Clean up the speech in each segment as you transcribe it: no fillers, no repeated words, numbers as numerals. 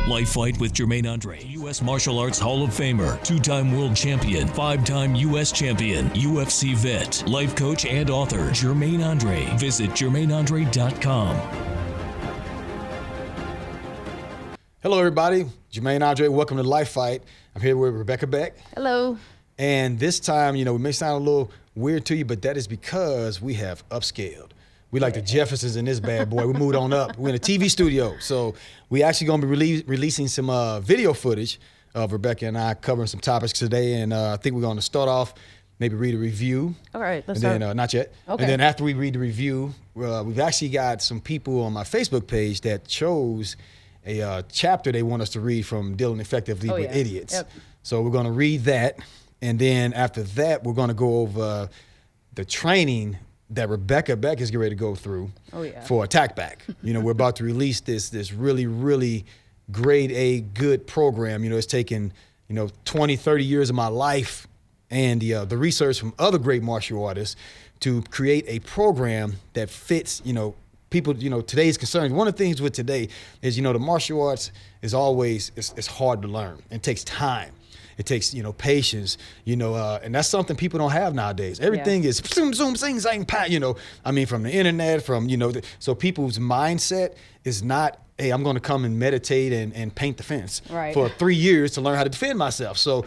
LifeFight with Jermaine Andre, U.S. Martial Arts Hall of Famer, 2-time world champion, 5-time U.S. champion, UFC vet, life coach, and author, Jermaine Andre. Visit JermaineAndre.com. Hello, everybody. Jermaine Andre. Welcome to LifeFight. I'm here with Rebekah Beck. Hello. And this time, we may sound a little weird to you, but that is because we have upscaled. We like the Jeffersons in this bad boy. We moved on up. We're in a TV studio. So we actually going to be releasing some video footage of Rebekah and I covering some topics today. And I think we're going to start off, maybe read a review. All right, let's start. Then, not yet. Okay. And then after we read the review, we've actually got some people on my Facebook page that chose a chapter they want us to read from Dealing Effectively with Idiots. Yep. So we're going to read that. And then after that, we're going to go over the training that Rebekah Beck is getting ready to go through for Attack Back. We're about to release this really, really grade A good program. It's taken, 20, 30 years of my life and the research from other great martial artists to create a program that fits, people, today's concerns. One of the things with today is, the martial arts is always, it's hard to learn. It takes time. It takes, patience, and that's something people don't have nowadays. Everything is zoom, zoom, zing, zang, pat, from the internet, so people's mindset is not, hey, I'm going to come and meditate and paint the fence for 3 years to learn how to defend myself. So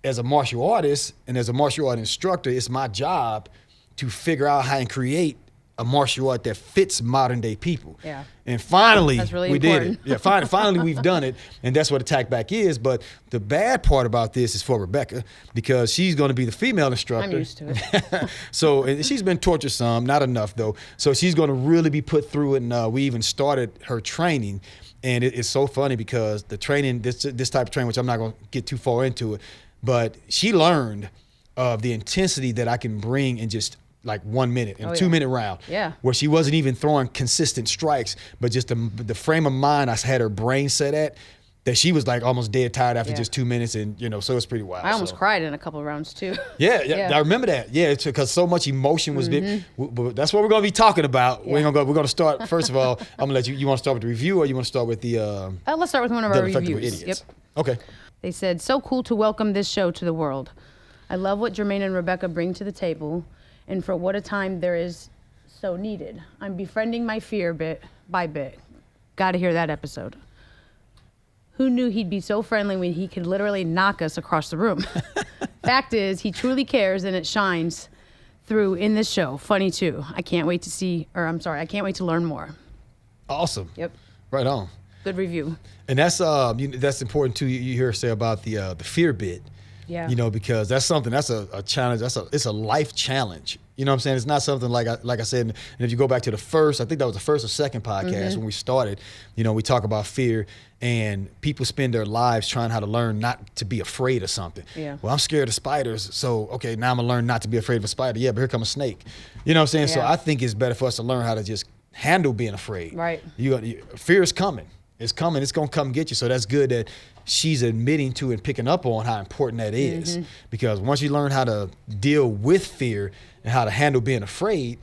as a martial artist and as a martial art instructor, it's my job to figure out how and create a martial art that fits modern day people. Yeah. And finally, really we important. did it. Yeah, finally we've done it. And that's what Attack Back is. But the bad part about this is for Rebekah, because she's going to be the female instructor. I'm used to it. So and she's been tortured some, not enough though. So she's going to really be put through it. And we even started her training. And it's so funny because the training, this type of training, which I'm not going to get too far into it, but she learned of the intensity that I can bring in just like 1 minute and 2 minute round, where she wasn't even throwing consistent strikes, but just the frame of mind I had her brain set at, that she was like almost dead tired after just 2 minutes, and so it's pretty wild. I almost cried in a couple of rounds too. Yeah, I remember that. Yeah, it's because so much emotion was big. But that's what we're going to be talking about. We're going to start. First of all, I'm going to let you. You want to start with the review, or you want to start with the? Let's start with one of our reviews. Idiots. Yep. Okay. They said, "So cool to welcome this show to the world. I love what Jermaine and Rebekah bring to the table. And for what a time there is so needed. I'm befriending my fear bit by bit." Got to hear that episode. Who knew he'd be so friendly when he could literally knock us across the room? Fact is, he truly cares, and it shines through in this show. Funny too. I can't wait to learn more. Awesome. Yep. Right on. Good review. And that's important too. You hear her say about the fear bit. Yeah. Because that's something, that's a challenge. It's a life challenge. You know what I'm saying? It's not something like I said, and if you go back to the first, I think that was the first or second podcast when we started, we talk about fear, and people spend their lives trying how to learn not to be afraid of something. Yeah. Well, I'm scared of spiders, so okay, now I'm gonna learn not to be afraid of a spider. Yeah, but here comes a snake. You know what I'm saying? Yeah. So I think it's better for us to learn how to just handle being afraid. Right. Fear is coming. It's coming. It's gonna come get you. So that's good that she's admitting to and picking up on how important that is. Because once you learn how to deal with fear and how to handle being afraid,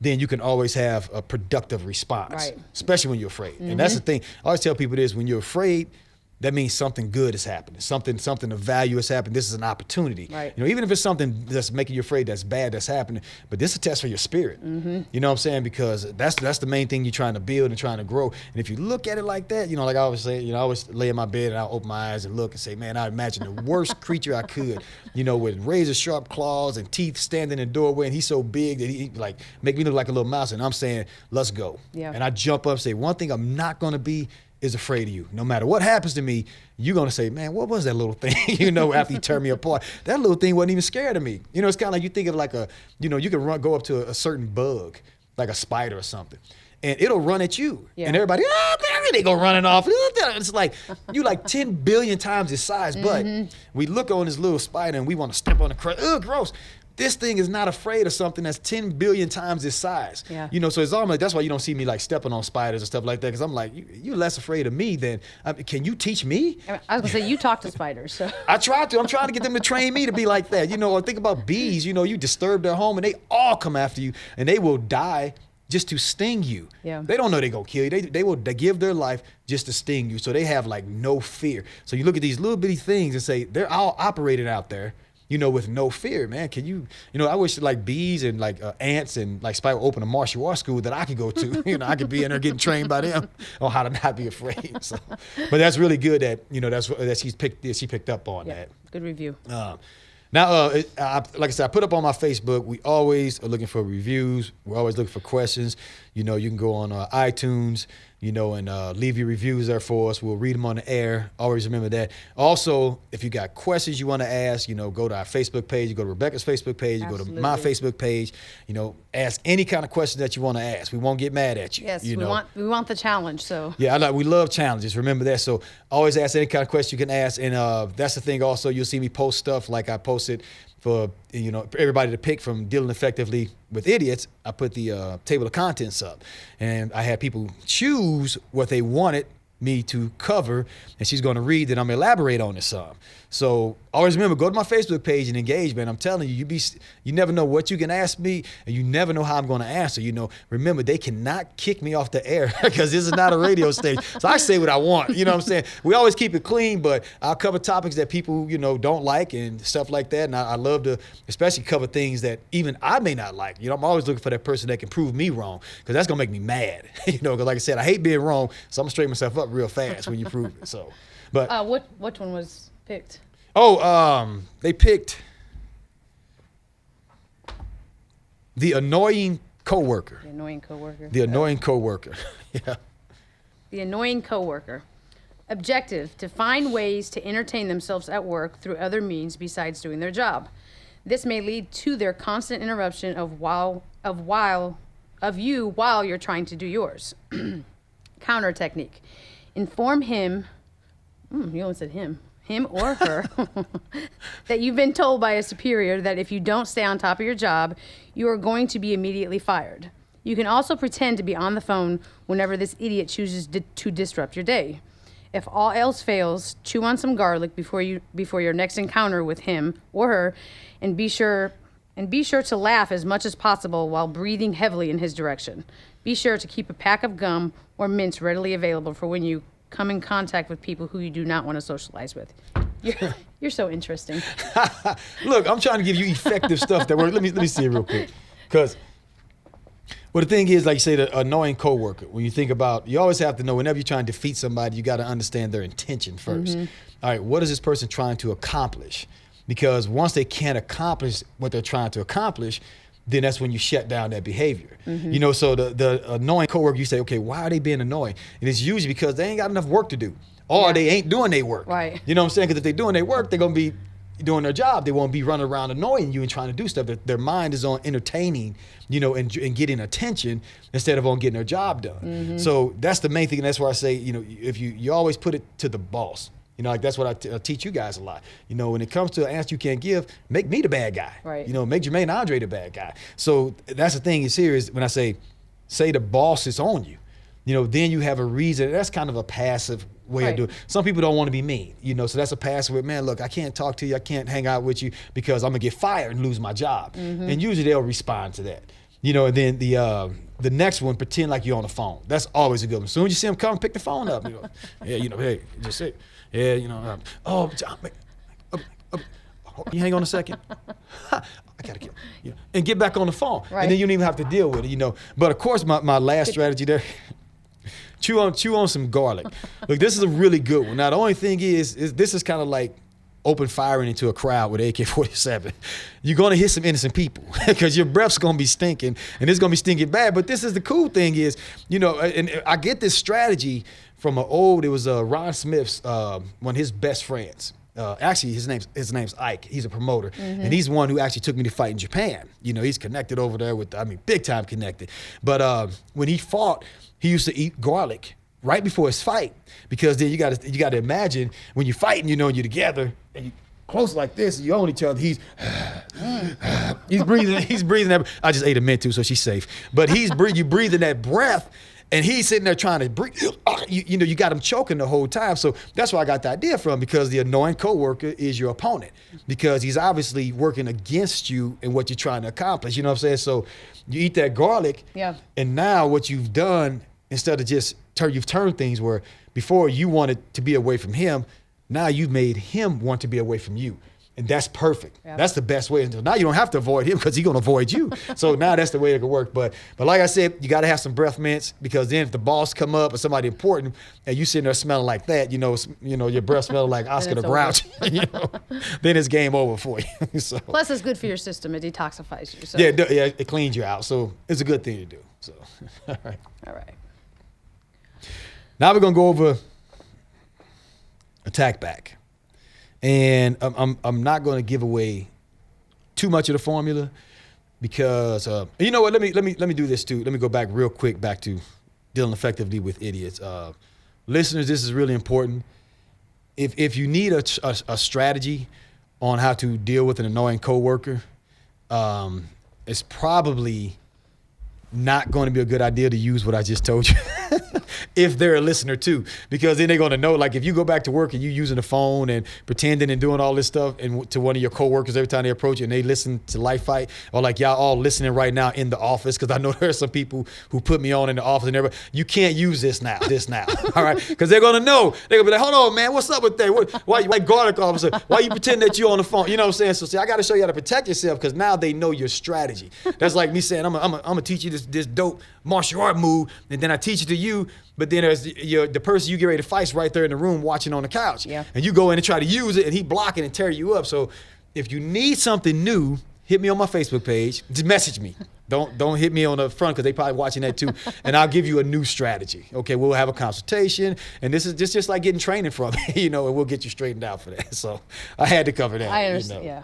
then you can always have a productive response, especially when you're afraid. And that's the thing. I always tell people this: when you're afraid, that means something good is happening. Something of value has happened. This is an opportunity. Right. Even if it's something that's making you afraid, that's bad, that's happening, but this is a test for your spirit. You know what I'm saying? Because that's the main thing you're trying to build and trying to grow. And if you look at it like that, like I always say, I always lay in my bed and I open my eyes and look and say, man, I imagine the worst creature I could, with razor sharp claws and teeth standing in the doorway, and he's so big that he like make me look like a little mouse. And I'm saying, let's go. Yeah. And I jump up and say, one thing I'm not going to be is afraid of you. No matter what happens to me, you're going to say, man, what was that little thing? After you tear me apart, that little thing wasn't even scared of me. It's kind of like you think of like you can go up to a certain bug, like a spider or something, and it'll run at you. Yeah. And everybody, they go running off. It's like, you like 10 billion times its size, but we look on this little spider and we want to step on the crust. Ugh, gross. This thing is not afraid of something that's 10 billion times its size. Yeah. So it's almost, that's why you don't see me like stepping on spiders and stuff like that, because I'm like, you're less afraid of me than, can you teach me? I was gonna say, you talk to spiders. So. I try to. I'm trying to get them to train me to be like that. Or think about bees. You disturb their home and they all come after you, and they will die just to sting you. Yeah. They don't know they're going to kill you. They give their life just to sting you. So they have like no fear. So you look at these little bitty things and say, they're all operating out there, you know, with no fear, man. Can you know, I wish like bees and like ants and like Spike would open a martial arts school that I could go to. You know, I could be in there getting trained by them on how to not be afraid. So, but that's really good that, you know, that she picked up on that. Good review. Now, like I said, I put up on my Facebook, we always are looking for reviews. We're always looking for questions. You know, you can go on iTunes, you know, and leave your reviews there for us. We'll read them on the air. Always remember that. Also, if you got questions you want to ask, you know, go to our Facebook page. You go to Rebekah's Facebook page. You go to my Facebook page. You know, ask any kind of question that you want to ask. We won't get mad at you. Yes, you we want the challenge. So yeah, we love challenges. Remember that. So always ask any kind of question you can ask. And that's the thing. Also, you'll see me post stuff like I posted for, you know, everybody to pick from Dealing Effectively with Idiots. I put the table of contents up, and I had people choose what they wanted me to cover, and she's going to read that I'm going to elaborate on this some. So always remember, go to my Facebook page and engage, man. I'm telling you, you never know what you can ask me, and you never know how I'm going to answer. You know, remember, they cannot kick me off the air because this is not a radio station. So I say what I want. You know what I'm saying? We always keep it clean, but I'll cover topics that people, you know, don't like and stuff like that. And I love to especially cover things that even I may not like. You know, I'm always looking for that person that can prove me wrong, because that's going to make me mad. You know, because like I said, I hate being wrong, so I'm going to straighten myself up real fast when you prove it. So, but which one was picked? They picked The Annoying Coworker. The Annoying Coworker. The Annoying Coworker. Yeah. The Annoying Coworker. Objective: to find ways to entertain themselves at work through other means besides doing their job. This may lead to their constant interruption of you while you're trying to do yours. Counter technique: inform him. You almost said him or her, that you've been told by a superior that if you don't stay on top of your job, you are going to be immediately fired. You can also pretend to be on the phone whenever this idiot chooses to disrupt your day. If all else fails, chew on some garlic before your next encounter with him or her, and be sure to laugh as much as possible while breathing heavily in his direction. Be sure to keep a pack of gum or mints readily available for when you come in contact with people who you do not want to socialize with. You're so interesting. Look, I'm trying to give you effective stuff that works. Let me see it real quick. Because, well, the thing is, like you say, the annoying coworker. When you think about, you always have to know, whenever you're trying to defeat somebody, you got to understand their intention first. Mm-hmm. All right, what is this person trying to accomplish? Because once they can't accomplish what they're trying to accomplish, then that's when you shut down that behavior. Mm-hmm. You know, so the annoying coworker, you say, okay, why are they being annoying? And it's usually because they ain't got enough work to do, or they ain't doing their work. Right. You know what I'm saying? Because if they're doing their work, they're going to be doing their job. They won't be running around annoying you and trying to do stuff. Their mind is on entertaining, you know, and getting attention instead of on getting their job done. Mm-hmm. So that's the main thing. And that's where I say, you know, if you always put it to the boss. You know, like that's what I teach you guys a lot. You know, when it comes to an answer you can't give, make me the bad guy. Right. You know, make Jermaine Andre the bad guy. So that's the thing is here is when I say the boss is on you, you know, then you have a reason. That's kind of a passive way of doing it. Some people don't want to be mean, you know, so that's a passive way. Man, look, I can't talk to you. I can't hang out with you because I'm going to get fired and lose my job. Mm-hmm. And usually they'll respond to that. You know, and then the next one, pretend like you're on the phone. That's always a good one. As soon as you see them come, pick the phone up. You know, yeah, you know, hey, just say, yeah, you know, oh, John, you hang on a second. I gotta get, you know, and get back on the phone. Right. And then you don't even have to deal with it, you know. But of course, my last strategy there, chew on some garlic. Look, this is a really good one. Now, the only thing is this is kind of like open firing into a crowd with AK-47. You're gonna hit some innocent people because your breath's gonna be stinking, and it's gonna be stinking bad. But this is the cool thing is, you know, and I get this strategy from it was Ron Smith's, one of his best friends. Actually, his name's Ike. He's a promoter, mm-hmm. and he's the one who actually took me to fight in Japan. You know, he's connected over there big time connected. But when he fought, he used to eat garlic right before his fight, because then you got to imagine when you're fighting, you know, and you're together and you close like this, you own each other. He's breathing that. I just ate a mint too, so she's safe. But you breathing that breath. And he's sitting there trying to breathe. you got him choking the whole time. So that's where I got the idea from, because the annoying coworker is your opponent, because he's obviously working against you and what you're trying to accomplish. You know what I'm saying? So you eat that garlic, and now what you've done, instead of just you've turned things where before you wanted to be away from him, now you've made him want to be away from you. And that's perfect. Yep. That's the best way. Now you don't have to avoid him, because he's going to avoid you. So now that's the way it can work. But like I said, you got to have some breath mints, because then if the boss come up or somebody important and you sitting there smelling like that, your breath smelling like Oscar the Grouch, then it's game over for you. So. Plus, it's good for your system. It detoxifies you. So. Yeah, it cleans you out. So it's a good thing to do. So, all right. All right. Now we're going to go over attack back. And I'm not going to give away too much of the formula, because you know what? Let me do this too. Let me go back real quick back to dealing effectively with idiots. Listeners, this is really important. If you need a strategy on how to deal with an annoying coworker, it's probably not going to be a good idea to use what I just told you. If they're a listener too, because then they're going to know, like if you go back to work and you using the phone and pretending and doing all this stuff and to one of your coworkers every time they approach you and they listen to LifeFight, or like y'all all listening right now in the office, because I know there are some people who put me on in the office and everybody, you can't use this now, all right? Because they're going to know. They're going to be like, hold on, man, what's up with that? Why you like garlic officer? Why you pretend that you on the phone? You know what I'm saying? So see, I got to show you how to protect yourself, because now they know your strategy. That's like me saying, I'm gonna teach you this dope martial art move, and then I teach it to you, but then there's the person you get ready to fight's right there in the room watching on the couch. Yeah. And you go in and try to use it, and he blocking and tear you up. So if you need something new, hit me on my Facebook page. Just message me. Don't hit me on the front, because they probably watching that too. And I'll give you a new strategy. Okay, we'll have a consultation, and this is just like getting training from me, and we'll get you straightened out for that. So I had to cover that. I understand. Yeah.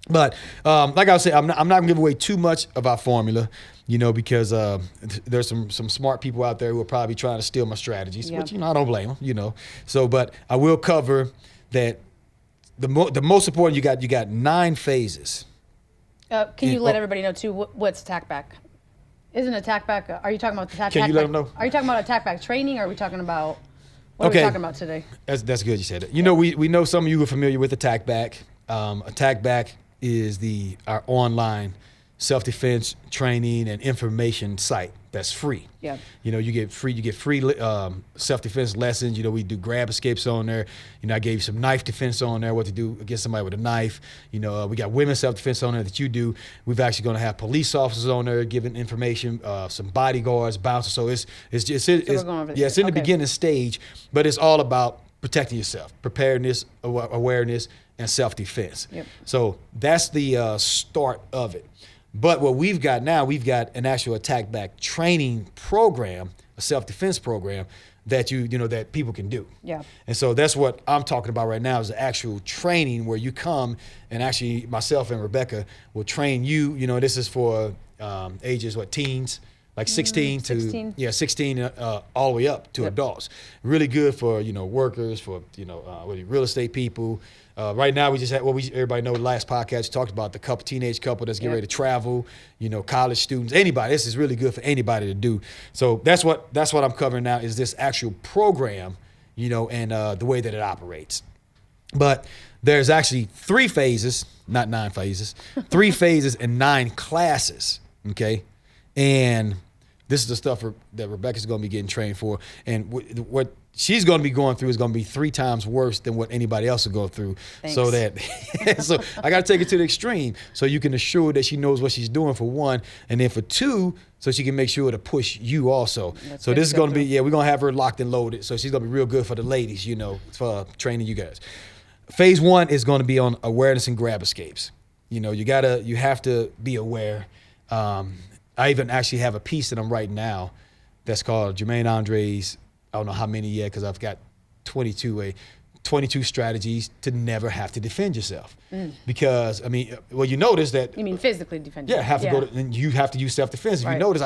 But like I was saying, I'm not gonna give away too much of our formula, because there's some smart people out there who are probably trying to steal my strategies, which I don't blame them, So, but I will cover that. The most important, you got 9 phases. Can you let everybody know too what's attack back? Isn't attack back? Are you talking about attack back? Can you let them know? Are you talking about attack back training? Or are we talking about what are we talking about today? That's good you said it. We know some of you are familiar with attack back. Attack back is our online self-defense training and information site that's free. Yeah. You get free self-defense lessons. We do grab escapes on there. I gave you some knife defense on there, what to do against somebody with a knife. We got women's self-defense on there that you do. We've actually going to have police officers on there giving information, some bodyguards, bouncers. So it's in the beginning stage, but it's all about protecting yourself, preparedness, awareness, and self-defense. Yep. So that's the start of it. But what we've got now, we've got an actual attack back training program, a self-defense program that that people can do. Yeah. And so that's what I'm talking about right now, is the actual training where you come, and actually myself and Rebekah will train you. This is for ages, teens? Like 16 to 16 all the way up to adults. Really good for workers, for real estate people. Right now we just had everybody know the last podcast we talked about the teenage couple that's getting ready to travel. College students, anybody. This is really good for anybody to do. So that's what I'm covering now, is this actual program, and the way that it operates. But there's actually 3 phases, not 9 phases, 3 phases and 9 classes. Okay. And this is the stuff that Rebekah's going to be getting trained for. And what she's going to be going through is going to be 3 times worse than what anybody else will go through. Thanks. So I got to take it to the extreme, so you can assure that she knows what she's doing, for 1. And then for 2, so she can make sure to push you also. So this is going to be, we're going to have her locked and loaded. So she's going to be real good for the ladies, for training you guys. Phase 1 is going to be on awareness and grab escapes. You have to be aware. I even actually have a piece that I'm writing now that's called Jermaine Andre's, I don't know how many yet, because I've got 22 strategies to never have to defend yourself. Because, you notice that. You mean physically defend yourself? Yeah, have to go to, and you have to use self-defense. If you notice,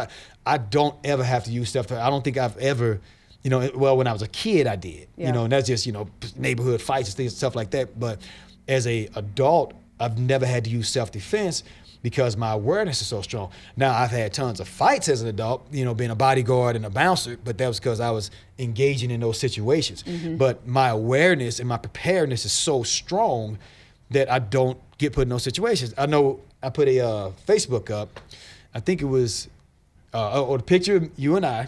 I don't ever have to use self-defense. I don't think I've ever, when I was a kid, I did. And that's just, neighborhood fights and things, stuff like that. But as a adult, I've never had to use self-defense. because my awareness is so strong. Now, I've had tons of fights as an adult, being a bodyguard and a bouncer, but that was because I was engaging in those situations. But my awareness and my preparedness is so strong that I don't get put in those situations. I know I put a Facebook up. I think it was the picture of you and I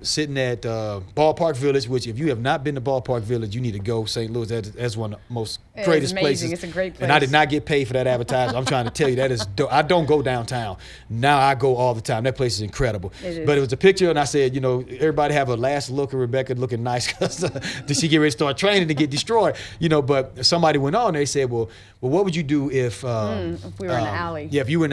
sitting at Ballpark Village, which if you have not been to Ballpark Village, you need to go. St. Louis, that's one of the most greatest places. It's a great place. And I did not get paid for that advertising. I'm trying to tell you, that is I don't go downtown. Now I go all the time. That place is incredible. But it was a picture, and I said, everybody have a last look at Rebekah looking nice because did she get ready to start training to get destroyed? But somebody went on, they said, well, what would you do if we were in the alley? Yeah, if you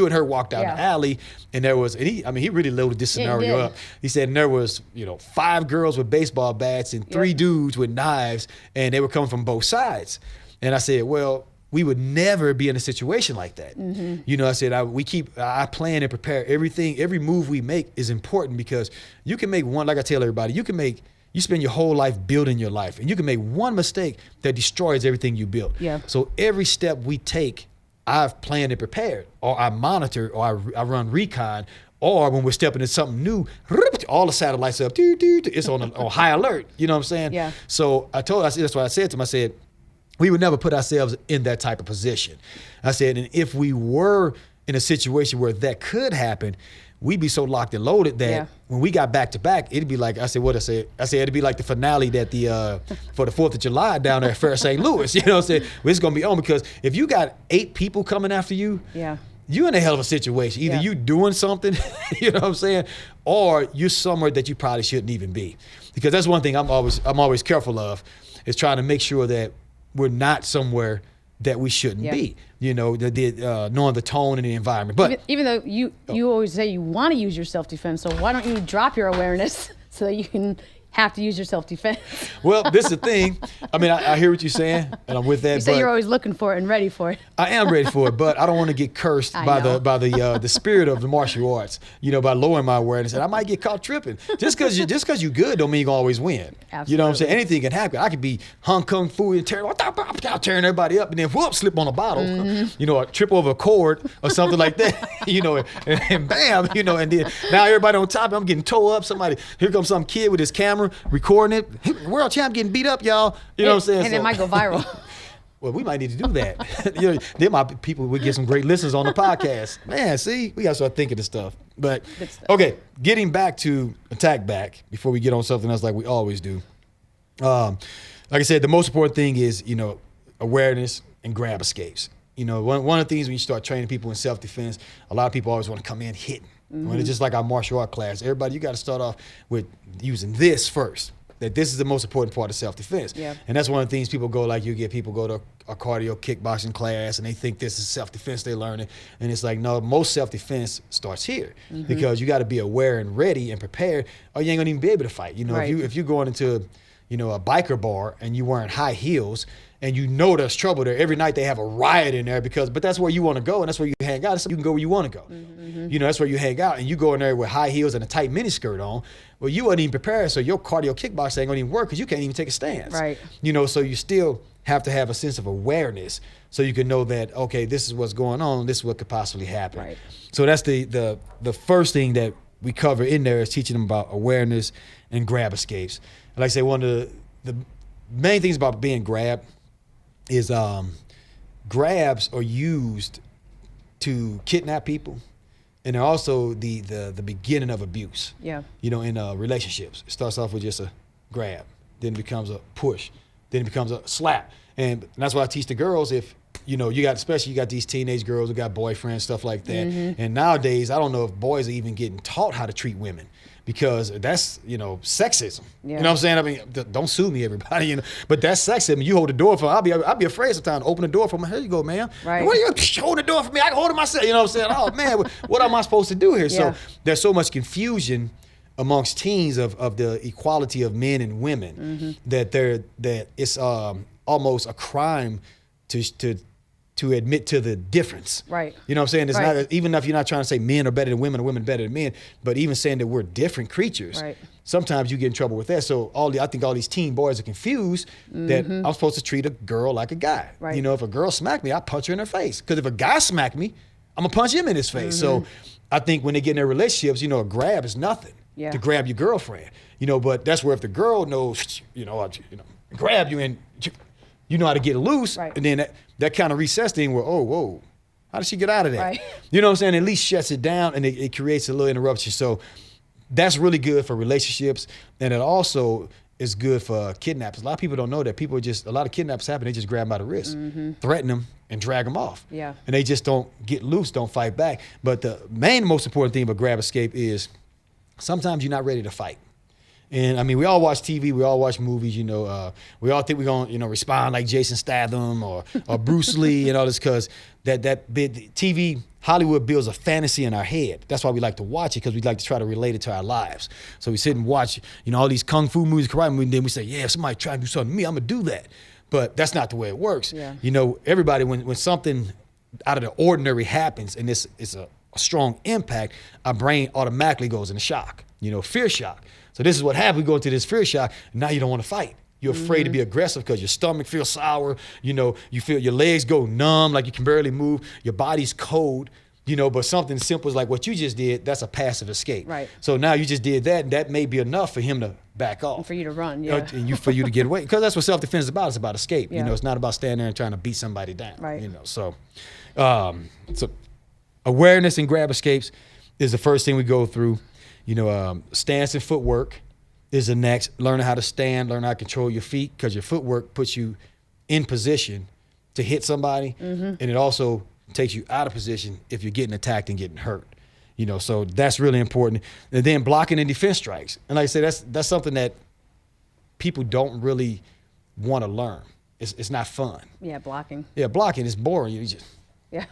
and her walked out the alley, and there was, and he really loaded this scenario up. He said, and there was, 5 girls with baseball bats and 3 dudes with knives, and they were coming from both sides. And I said, well, we would never be in a situation like that. I said, I plan and prepare everything. Every move we make is important because you can make one, like I tell everybody, you spend your whole life building your life, and you can make one mistake that destroys everything you built. Yeah. So every step we take, I've planned and prepared, or I monitor, or I run recon, or when we're stepping into something new, all the satellites up, it's on high alert. You know what I'm saying? Yeah. So that's what I said to him. I said, we would never put ourselves in that type of position. I said, and if we were in a situation where that could happen, we'd be so locked and loaded that when we got back to back, it'd be like, I said, it'd be like the finale that for the 4th of July down there at Fair St. Louis. You know what I'm saying? It's going to be on, because if you got 8 people coming after you, you're in a hell of a situation. Either you doing something, you know what I'm saying, or you're somewhere that you probably shouldn't even be. Because that's one thing I'm always careful of, is trying to make sure that we're not somewhere that we shouldn't be. Knowing the tone and the environment. But even though you always say you want to use your self-defense, so why don't you drop your awareness so that you can have to use your self-defense? Well, this is the thing. I mean, I hear what you're saying, and I'm with that. You say you're always looking for it and ready for it. I am ready for it, but I don't want to get cursed by the spirit of the martial arts. By lowering my awareness, and I might get caught tripping. Just because you're good don't mean you're gonna always win. Absolutely. You know what I'm saying? Anything can happen. I could be Hong Kong Fu and tearing everybody up, and then whoop, slip on a bottle. Or trip over a cord or something like that. And bam, and then now everybody on top. I'm getting towed up. Here comes some kid with his camera, recording it. World champ getting beat up, y'all. You know what I'm saying? And it might go viral. Well, we might need to do that. Then my people would get some great listeners on the podcast. Man, see, we got to start thinking of stuff. But, okay, getting back to attack back before we get on something else like we always do. Like I said, the most important thing is, awareness and grab escapes. One of the things when you start training people in self-defense, a lot of people always want to come in hitting. When it's just like our martial art class, everybody, you got to start off with using this first. That this is the most important part of self-defense. And that's one of the things people go, like you get people go to a cardio kickboxing class and they think this is self-defense they're learning. And it's like, no, most self-defense starts here because you got to be aware and ready and prepared, or you ain't gonna even be able to fight. If you're going into, a biker bar and you're wearing high heels and there's trouble there. Every night they have a riot in there but that's where you want to go and that's where you hang out. So you can go where you want to go. That's where you hang out, and you go in there with high heels and a tight miniskirt on. Well, you wasn't even prepared, so your cardio kickboxing ain't gonna even work because you can't even take a stance. Right. So you still have to have a sense of awareness so you can know that, okay, this is what's going on, this is what could possibly happen. Right. So that's the first thing that we cover in there is teaching them about awareness and grab escapes. And like I say, one of the main things about being grabbed is grabs are used to kidnap people, and they're also the beginning of abuse. Yeah. In relationships, it starts off with just a grab, then it becomes a push, then it becomes a slap, and that's why I teach the girls. If you got these teenage girls who got boyfriends, stuff like that, and nowadays I don't know if boys are even getting taught how to treat women. Because that's, sexism. Yeah. You know what I'm saying? I mean, don't sue me, everybody. But that's sexism. You hold the door for. I'll be afraid sometimes to open the door for me. Here you go, man. Right. What are you holding the door for me? I can hold it myself. You know what I'm saying? Oh man, what am I supposed to do here? Yeah. So there's so much confusion amongst teens of the equality of men and women that it's almost a crime to admit to the difference. Right. You know what I'm saying? It's not, even if you're not trying to say men are better than women or women better than men, but even saying that we're different creatures sometimes you get in trouble with that. So I think all these teen boys are confused that I'm supposed to treat a girl like a guy. Right. You know, if a girl smack me, I punch her in her face. Because if a guy smack me, I'm gonna punch him in his face. So I think when they get in their relationships, you know, a grab is nothing to grab your girlfriend. You know, but that's where if the girl knows, grab you and you know how to get loose, and then that kind of resets thing where, oh, whoa, how did she get out of that? Right. You know what I'm saying? At least shuts it down and it creates a little interruption. So that's really good for relationships, and it also is good for kidnappers. A lot of people don't know that. A lot of kidnaps happen, they just grab them by the wrist, threaten them, and drag them off. Yeah. And they just don't get loose, don't fight back. But the most important thing about grab escape is sometimes you're not ready to fight. And I mean, we all watch TV, we all watch movies, we all think we're going to, respond like Jason Statham or Bruce Lee and all this, because that big TV, Hollywood builds a fantasy in our head. That's why we like to watch it, because we like to try to relate it to our lives. So we sit and watch, all these kung fu movies, karate movies, and then we say, yeah, if somebody try to do something to me, I'm gonna do that. But that's not the way it works. Yeah. Everybody, when something out of the ordinary happens and it's a strong impact, our brain automatically goes into shock, fear shock. So this is what happens. We go into this fear shock, and now you don't want to fight. You're afraid to be aggressive because your stomach feels sour. You feel your legs go numb, like you can barely move. Your body's cold, but something simple like what you just did, that's a passive escape. Right. So now you just did that, and that may be enough for him to back off. And for you to run, yeah. And for you to get away. Because that's what self-defense is about. It's about escape. Yeah. It's not about standing there and trying to beat somebody down. Right. So awareness and grab escapes is the first thing we go through. Stance and footwork is the next. Learning how to stand, learn how to control your feet, because your footwork puts you in position to hit somebody, and it also takes you out of position if you're getting attacked and getting hurt. So that's really important. And then blocking and defense strikes. And like I said, that's something that people don't really want to learn. It's not fun. Yeah, blocking. Yeah, blocking is boring. You just Yeah.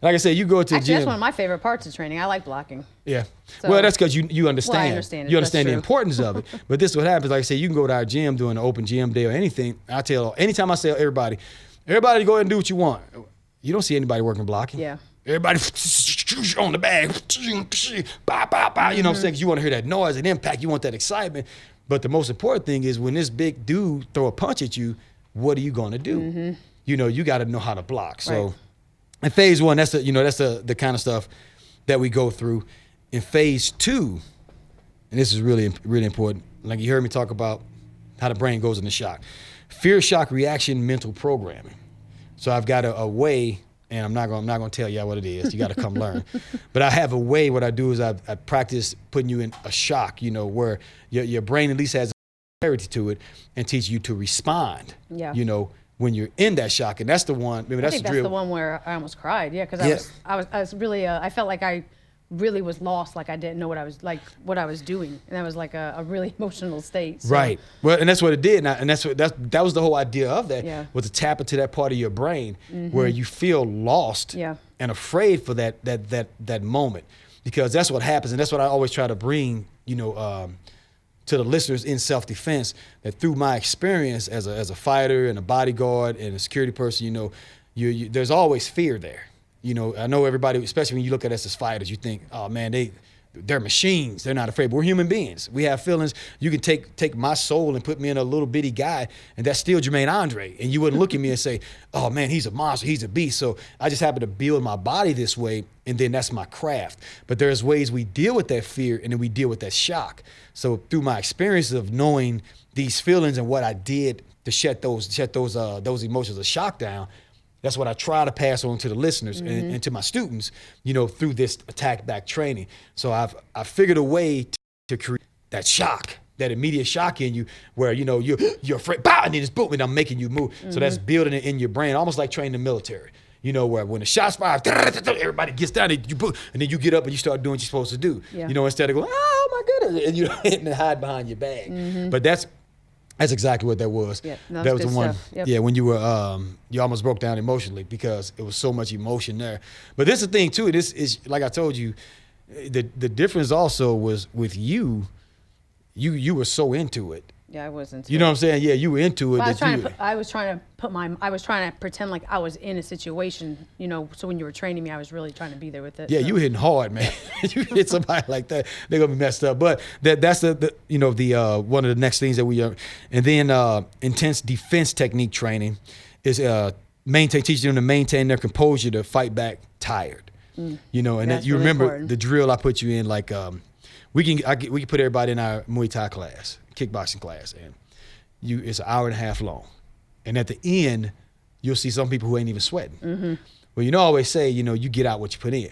Like I said, you go to the gym. That's one of my favorite parts of training. I like blocking. Yeah. So, well, that's because you understand. Well, I understand it. You understand the That's true. importance of it. But this is what happens. Like I said, you can go to our gym doing an open gym day or anything. Anytime I tell everybody go ahead and do what you want. You don't see anybody working blocking. Yeah. Everybody on the bag. Bah, bah, bah. You know what I'm saying? 'Cause you want to hear that noise and impact. You want that excitement. But the most important thing is when this big dude throw a punch at you, what are you going to do? You got to know how to block. So. Right. In phase one, that's the kind of stuff that we go through. In phase two, and this is really, really important, like you heard me talk about how the brain goes into shock. Fear, shock, reaction, mental programming. So I've got a way, and I'm not gonna tell you what it is. You got to come learn. But I have a way. What I do is I practice putting you in a shock, where your brain at least has clarity to it, and teach you to respond. Yeah. When you're in that shock, and that's the one. Maybe that's I think that's the one where I almost cried. Yeah, because I was really I felt like I really was lost, like I didn't know what I was doing, and that was like a really emotional state. So. Right. Well, and that's what it did, and that was the whole idea of that. Yeah. Was to tap into that part of your brain where you feel lost and afraid for that moment, because that's what happens, and that's what I always try to bring to the listeners in self-defense, that through my experience as a fighter and a bodyguard and a security person, there's always fear there. I know everybody, especially when you look at us as fighters, you think, oh man, they're machines. They're not afraid. But we're human beings. We have feelings. You can take my soul and put me in a little bitty guy, and that's still Jermaine Andre. And you wouldn't look at me and say, oh man, he's a monster, he's a beast. So I just happen to build my body this way, and then that's my craft. But there's ways we deal with that fear, and then we deal with that shock. So through my experiences of knowing these feelings and what I did to shut those emotions of shock down, that's what I try to pass on to the listeners and to my students, through this attack back training. So I've figured a way to create that shock, that immediate shock in you, where you're afraid, bah, and then it's boom, and I'm making you move. So that's building it in your brain, almost like training the military. Where when the shots fire, everybody gets down, and then you get up and you start doing what you're supposed to do. Yeah. Instead of going, oh my goodness, and hide behind your bag. But that's exactly what that was. Yeah, that was the one. Yep. Yeah, when you were you almost broke down emotionally because it was so much emotion there. But this is the thing too. This is, like I told you, the difference also was with you. You were so into it Yeah, I wasn't. You know what I'm saying? Yeah, you were into it. I was trying to pretend like I was in a situation, so when you were training me, I was really trying to be there with it. Yeah, you hitting hard, man. You hit somebody like that, they're going to be messed up. But that's the one of the next things that we are. And then intense defense technique training is teaching them to maintain their composure to fight back tired. And that you really remember important. The drill I put you in, like we can put everybody in our Muay Thai class, kickboxing class, and it's an hour and a half long. And at the end, you'll see some people who ain't even sweating. Mm-hmm. Well, I always say, you get out what you put in.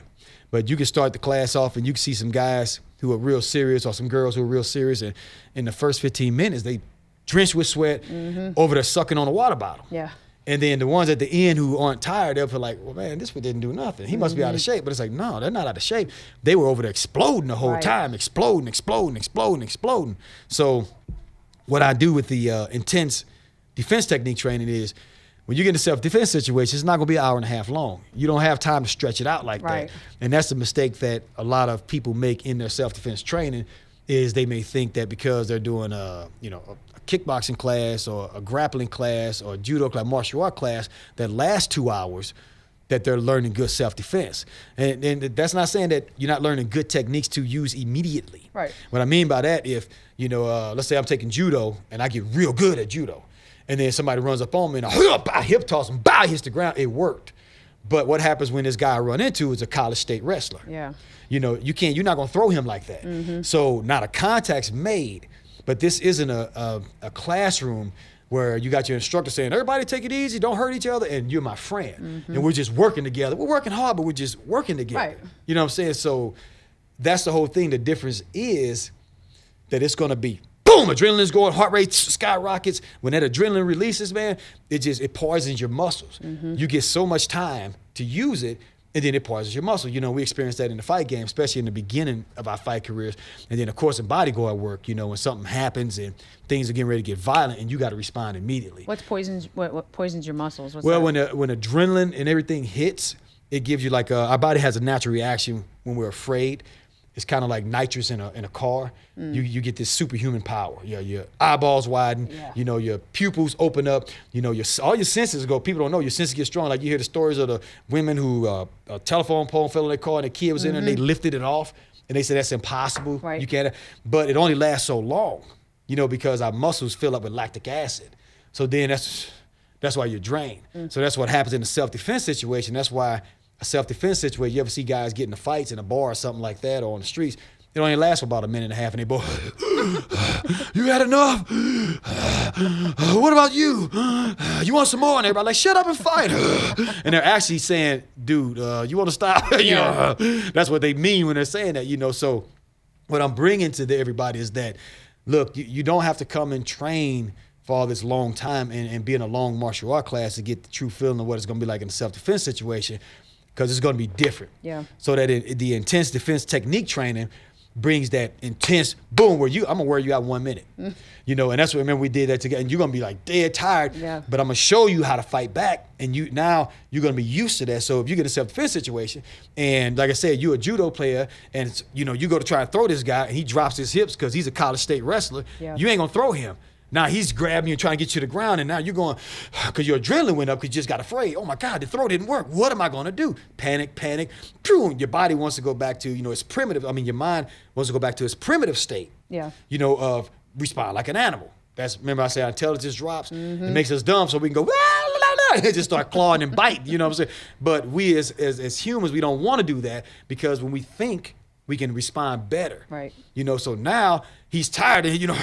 But you can start the class off and you can see some guys who are real serious or some girls who are real serious, and in the first 15 minutes, they drenched with sweat over there sucking on a water bottle. Yeah. And then the ones at the end who aren't tired, they'll feel like, well, man, this one didn't do nothing. He must be out of shape. But it's like, no, they're not out of shape. They were over there exploding the whole time, exploding. So what I do with the intense defense technique training is when you get in a self-defense situation, it's not going to be an hour and a half long. You don't have time to stretch it out like that. And that's the mistake that a lot of people make in their self-defense training is they may think that because they're doing a kickboxing class or a grappling class or a judo class, martial art class that lasts 2 hours, that they're learning good self-defense. And that's not saying that you're not learning good techniques to use immediately. Right. What I mean by that, if, let's say I'm taking judo and I get real good at judo, and then somebody runs up on me and I hip toss him, hits the ground, it worked. But what happens when this guy I run into is a college state wrestler? Yeah. You're not going to throw him like that. Mm-hmm. So not a contact's made. But this isn't a classroom where you got your instructor saying, everybody take it easy, don't hurt each other, and you're my friend. Mm-hmm. And we're just working together. We're working hard, but we're just working together. Right. You know what I'm saying? So that's the whole thing. The difference is that it's going to be, boom, adrenaline's going, heart rate skyrockets. When that adrenaline releases, man, it poisons your muscles. Mm-hmm. You get so much time to use it, and then it poisons your muscle. We experienced that in the fight game, especially in the beginning of our fight careers. And then, of course, in bodyguard work, when something happens and things are getting ready to get violent and you got to respond immediately. What poisons your muscles? When adrenaline and everything hits, it gives you our body has a natural reaction when we're afraid. It's kind of like nitrous in a car. You get this superhuman power. Your eyeballs widen. Yeah. Your pupils open up. All your senses go. People don't know your senses get strong. Like you hear the stories of the women who a telephone pole fell in their car and the kid was in there and they lifted it off and they said that's impossible. Right. You can't. But it only lasts so long. Because our muscles fill up with lactic acid. So then that's why you're drained. So that's what happens in a self-defense situation. That's why a self-defense situation, you ever see guys get into fights in a bar or something like that or on the streets, it only lasts for about a minute and a half and they both, you had enough? What about you? You want some more? And everybody like, shut up and fight. And they're actually saying, dude, you want to stop? That's what they mean when they're saying that, So what I'm bringing to everybody is that, look, you don't have to come and train for all this long time and be in a long martial art class to get the true feeling of what it's going to be like in a self-defense situation, because it's going to be different. Yeah. So that the intense defense technique training brings that intense boom where I'm going to wear you out 1 minute. And that's what, remember we did that together, and you're going to be like dead tired, but I'm going to show you how to fight back, and now you're going to be used to that. So if you get in a self-defense situation, and like I said, you're a judo player, and you go to try and throw this guy, and he drops his hips because he's a college state wrestler, you ain't going to throw him. Now he's grabbing you and trying to get you to the ground, and now you're going, because your adrenaline went up because you just got afraid. Oh my God, the throw didn't work. What am I going to do? Panic. Your body wants to go back to, its primitive. Your mind wants to go back to its primitive state. Yeah. Of respond like an animal. Remember I said our intelligence drops. Mm-hmm. It makes us dumb, so we can go, and just start clawing and bite. You know what I'm saying? But we as humans, we don't want to do that, because when we think, we can respond better. Right. So now he's tired and,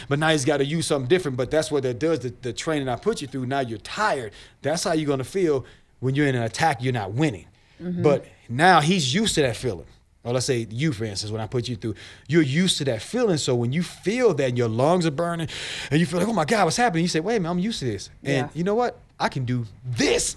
but now he's got to use something different. But that's what that does, the training I put you through. Now you're tired. That's how you're going to feel when you're in an attack, you're not winning. Mm-hmm. But now he's used to that feeling. Or let's say you, for instance, when I put you through, you're used to that feeling. So when you feel that and your lungs are burning and you feel like, oh my God, what's happening? You say, wait a minute, I'm used to this. And you know what? I can do this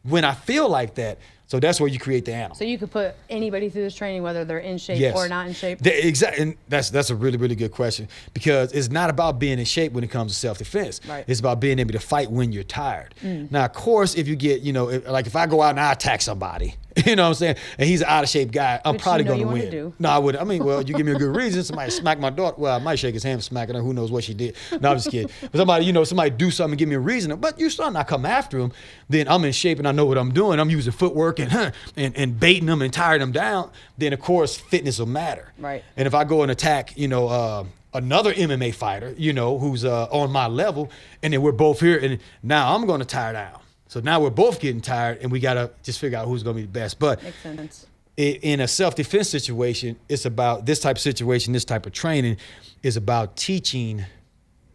when I feel like that. So that's where you create the animal. So you could put anybody through this training, whether they're in shape or not in shape? Exactly. And that's a really, really good question, because it's not about being in shape when it comes to self-defense. Right. It's about being able to fight when you're tired. Now, of course, if you get, like if I go out and I attack somebody You know what I'm saying? And he's an out of shape guy. I'm Which probably you know going to you win. wanna do. No, I wouldn't. I mean, well, you give me a good reason. Somebody smack my daughter. Well, I might shake his hand for smacking her. Who knows what she did? No, I'm just kidding. But somebody do something and give me a reason. But you start not come after him, then I'm in shape and I know what I'm doing. I'm using footwork and baiting them and tiring them down. Then of course fitness will matter. Right. And if I go and attack, another MMA fighter, who's on my level, and then we're both here, and now I'm going to tire down. So now we're both getting tired, and we got to just figure out who's going to be the best. But Makes sense. In a self-defense situation, it's about this type of situation, this type of training is about teaching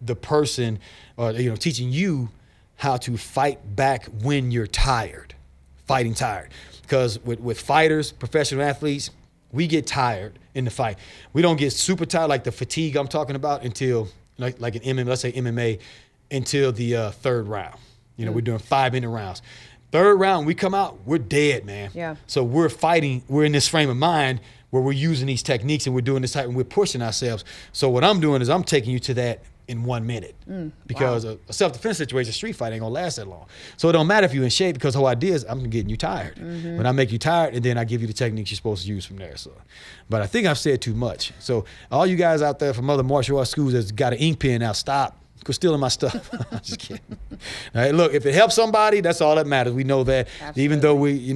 the person, or teaching you how to fight back when you're tired, fighting tired. Because with fighters, professional athletes, we get tired in the fight. We don't get super tired, like the fatigue I'm talking about, until like an MMA, let's say MMA, until the third round. We're doing 5-minute rounds. Third round, we come out, we're dead, man. Yeah. So we're fighting, we're in this frame of mind where we're using these techniques and we're doing this type and we're pushing ourselves. So what I'm doing is I'm taking you to that in 1 minute. Because wow. a self-defense situation, a street fight ain't gonna last that long. So it don't matter if you're in shape, because the whole idea is I'm getting you tired. When I make you tired, and then I give you the techniques you're supposed to use from there. So, but I think I've said too much. So all you guys out there from other martial arts schools that's got an ink pen now, stop. Quit stealing my stuff. I'm just kidding. All right, look, if it helps somebody, that's all that matters. We know that. Absolutely. Even though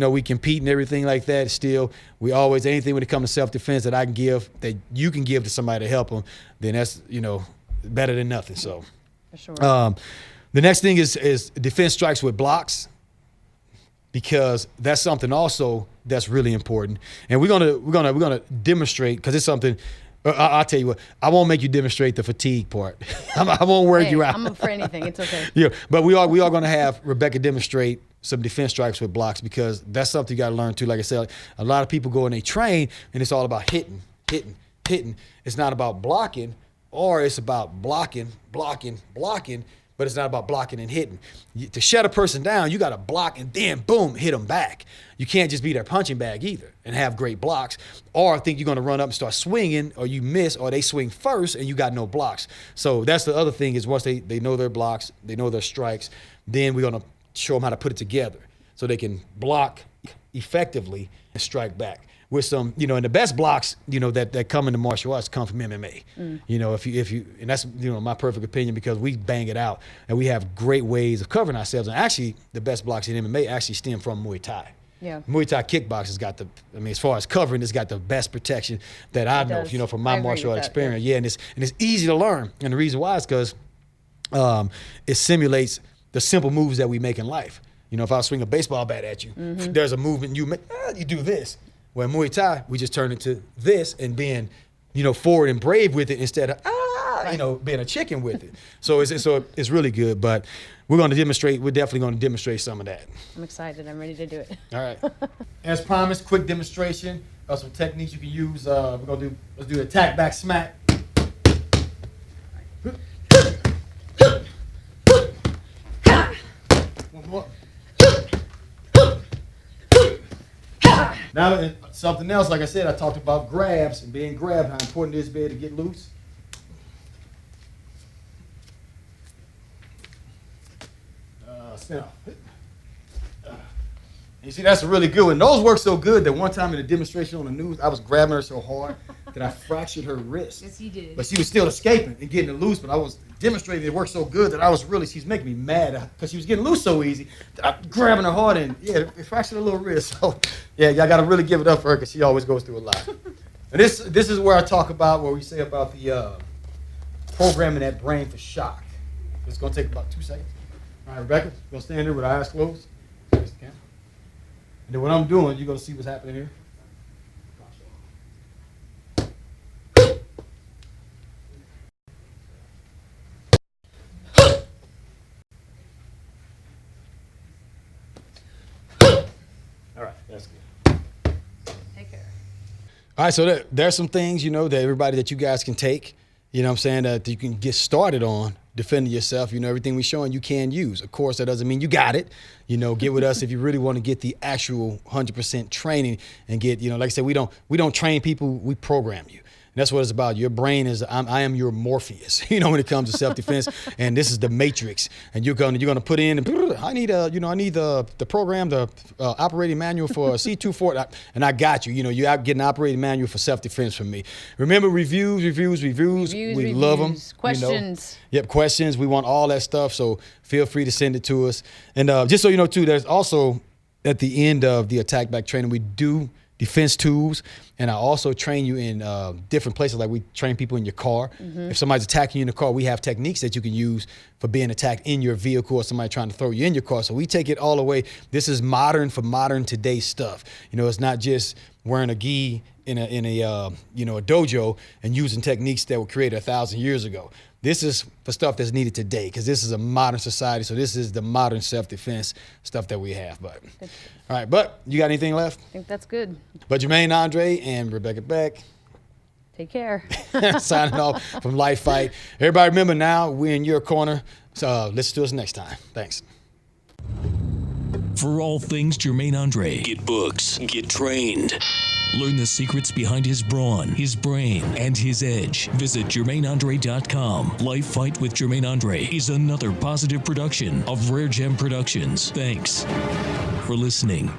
we compete and everything like that, still we always, anything when it comes to self-defense that I can give, that you can give to somebody to help them, then that's better than nothing. So For sure. the next thing is defense strikes with blocks, because that's something also that's really important. And we're gonna demonstrate, because it's something. I'll tell you what, I won't make you demonstrate the fatigue part. I won't wear you out. I'm up for anything. It's okay. Yeah, but we are going to have Rebekah demonstrate some defense strikes with blocks, because that's something you got to learn too. Like I said, a lot of people go and they train, and it's all about hitting. It's not about blocking, or it's about blocking, but it's not about blocking and hitting. To shut a person down, you got to block and then boom, hit them back. You can't just be their punching bag either and have great blocks, or think you're going to run up and start swinging, or you miss, or they swing first and you got no blocks. So that's the other thing, is once they know their blocks, they know their strikes, then we're going to show them how to put it together so they can block effectively and strike back. With some, and the best blocks, that come into martial arts come from MMA. If you, and that's, my perfect opinion, because we bang it out and we have great ways of covering ourselves. And actually, the best blocks in MMA actually stem from Muay Thai. Yeah. Muay Thai kickbox has got as far as covering, it's got the best protection that I know, from my martial art experience. Yeah, and it's easy to learn. And the reason why is because it simulates the simple moves that we make in life. If I swing a baseball bat at you, there's a movement you make, you do this. Where Muay Thai, we just turn into this and being, forward and brave with it, instead of, being a chicken with it. So it's really good. But we're going to demonstrate. We're definitely going to demonstrate some of that. I'm excited. I'm ready to do it. All right. As promised, quick demonstration of some techniques you can use. Let's do attack back smack. One more. Now, something else, like I said, I talked about grabs and being grabbed, how important it is to be able to get loose. You see, that's a really good one. Those work so good that one time in a demonstration on the news, I was grabbing her so hard that I fractured her wrist. Yes, you did. But she was still escaping and getting it loose, but I was demonstrating it worked so good that she's making me mad because she was getting loose so easy that I'm grabbing her hard, and it fractured her little wrist. So yeah, y'all got to really give it up for her, because she always goes through a lot. And this is where I talk about, where we say about the programming that brain for shock. It's going to take about 2 seconds. All right, Rebekah, you're going to stand there with our eyes closed. Face the camera. And then what I'm doing, you're going to see what's happening here. All right, that's good. Take care. All right, so there's some things, that everybody that you guys can take, that you can get started on defending yourself. Everything we're showing you can use. Of course, that doesn't mean you got it. Get with us if you really want to get the actual 100% training and get, like I said, we don't train people, we program you. that's what it's about. Your brain is, I am your Morpheus, when it comes to self-defense. And this is the matrix. And you're gonna put in, I need the program, the operating manual for C24, and I got you. You get an operating manual for self-defense from me. Remember, reviews. We love them. Questions. Yep, questions. We want all that stuff. So feel free to send it to us. And just so you know, too, there's also at the end of the attack back training, we do defense tools, and I also train you in different places. Like we train people in your car. Mm-hmm. If somebody's attacking you in the car, we have techniques that you can use for being attacked in your vehicle or somebody trying to throw you in your car. So we take it all the way. This is modern for modern today stuff. It's not just wearing a gi in a dojo and using techniques that were created 1,000 years ago. This is the stuff that's needed today, because this is a modern society. So this is the modern self-defense stuff that we have. But all right, but you got anything left? I think that's good. But Jermaine Andre and Rebekah Beck. Take care. Signing off from LifeFight. Everybody remember now, we're in your corner. So listen to us next time. Thanks. For all things Jermaine Andre, get books, get trained. Learn the secrets behind his brawn, his brain, and his edge. Visit JermaineAndre.com. LifeFight with Jermaine Andre is another positive production of Rare Gem Productions. Thanks for listening.